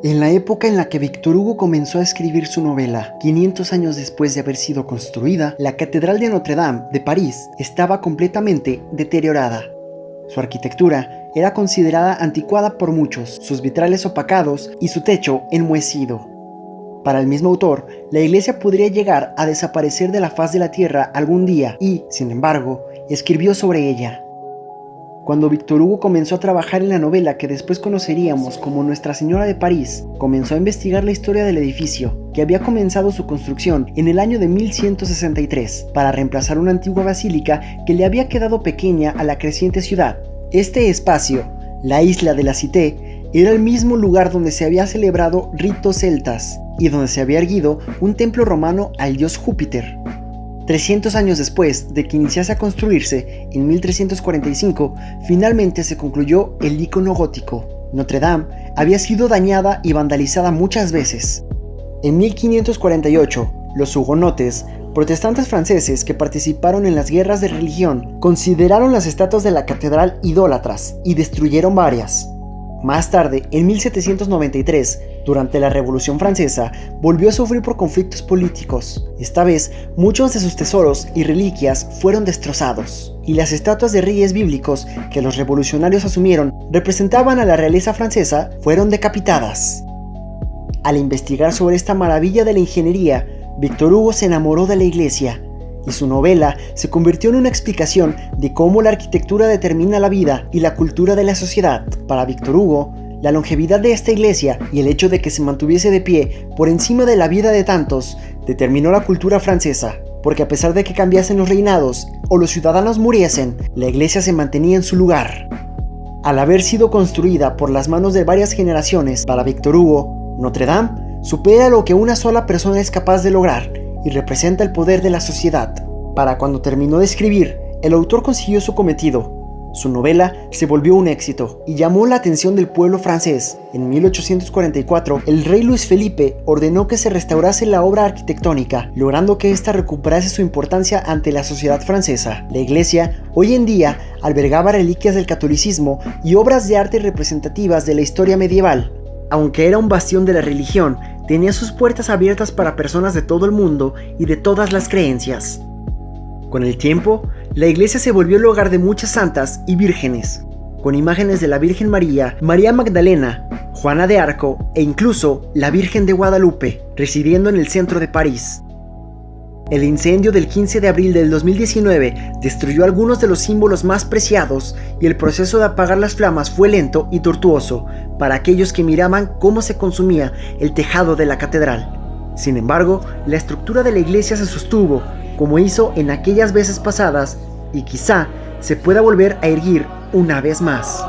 En la época en la que Víctor Hugo comenzó a escribir su novela, 500 años después de haber sido construida, la Catedral de Notre Dame de París estaba completamente deteriorada. Su arquitectura era considerada anticuada por muchos, sus vitrales opacados y su techo enmohecido. Para el mismo autor, la iglesia podría llegar a desaparecer de la faz de la tierra algún día y, sin embargo, escribió sobre ella. Cuando Víctor Hugo comenzó a trabajar en la novela que después conoceríamos como Nuestra Señora de París, comenzó a investigar la historia del edificio, que había comenzado su construcción en el año de 1163, para reemplazar una antigua basílica que le había quedado pequeña a la creciente ciudad. Este espacio, la isla de la Cité, era el mismo lugar donde se había celebrado ritos celtas y donde se había erguido un templo romano al dios Júpiter. 300 años después de que iniciase a construirse, en 1345, finalmente se concluyó el ícono gótico. Notre Dame había sido dañada y vandalizada muchas veces. En 1548, los hugonotes, protestantes franceses que participaron en las guerras de religión, consideraron las estatuas de la catedral idólatras y destruyeron varias. Más tarde, en 1793, durante la Revolución Francesa, volvió a sufrir por conflictos políticos. Esta vez, muchos de sus tesoros y reliquias fueron destrozados, y las estatuas de reyes bíblicos que los revolucionarios asumieron representaban a la realeza francesa fueron decapitadas. Al investigar sobre esta maravilla de la ingeniería, Víctor Hugo se enamoró de la iglesia, y su novela se convirtió en una explicación de cómo la arquitectura determina la vida y la cultura de la sociedad. Para Víctor Hugo, la longevidad de esta iglesia y el hecho de que se mantuviese de pie por encima de la vida de tantos determinó la cultura francesa, porque a pesar de que cambiasen los reinados o los ciudadanos muriesen, la iglesia se mantenía en su lugar. Al haber sido construida por las manos de varias generaciones, para Víctor Hugo, Notre Dame supera lo que una sola persona es capaz de lograr y representa el poder de la sociedad. Para cuando terminó de escribir, el autor consiguió su cometido. Su novela se volvió un éxito y llamó la atención del pueblo francés. En 1844, el rey Luis Felipe ordenó que se restaurase la obra arquitectónica, logrando que ésta recuperase su importancia ante la sociedad francesa. La iglesia, hoy en día, albergaba reliquias del catolicismo y obras de arte representativas de la historia medieval. Aunque era un bastión de la religión, tenía sus puertas abiertas para personas de todo el mundo y de todas las creencias. Con el tiempo, la iglesia se volvió el hogar de muchas santas y vírgenes, con imágenes de la Virgen María, María Magdalena, Juana de Arco e incluso la Virgen de Guadalupe, residiendo en el centro de París. El incendio del 15 de abril del 2019 destruyó algunos de los símbolos más preciados y el proceso de apagar las flamas fue lento y tortuoso para aquellos que miraban cómo se consumía el tejado de la catedral. Sin embargo, la estructura de la iglesia se sostuvo, como hizo en aquellas veces pasadas, y quizá se pueda volver a erguir una vez más.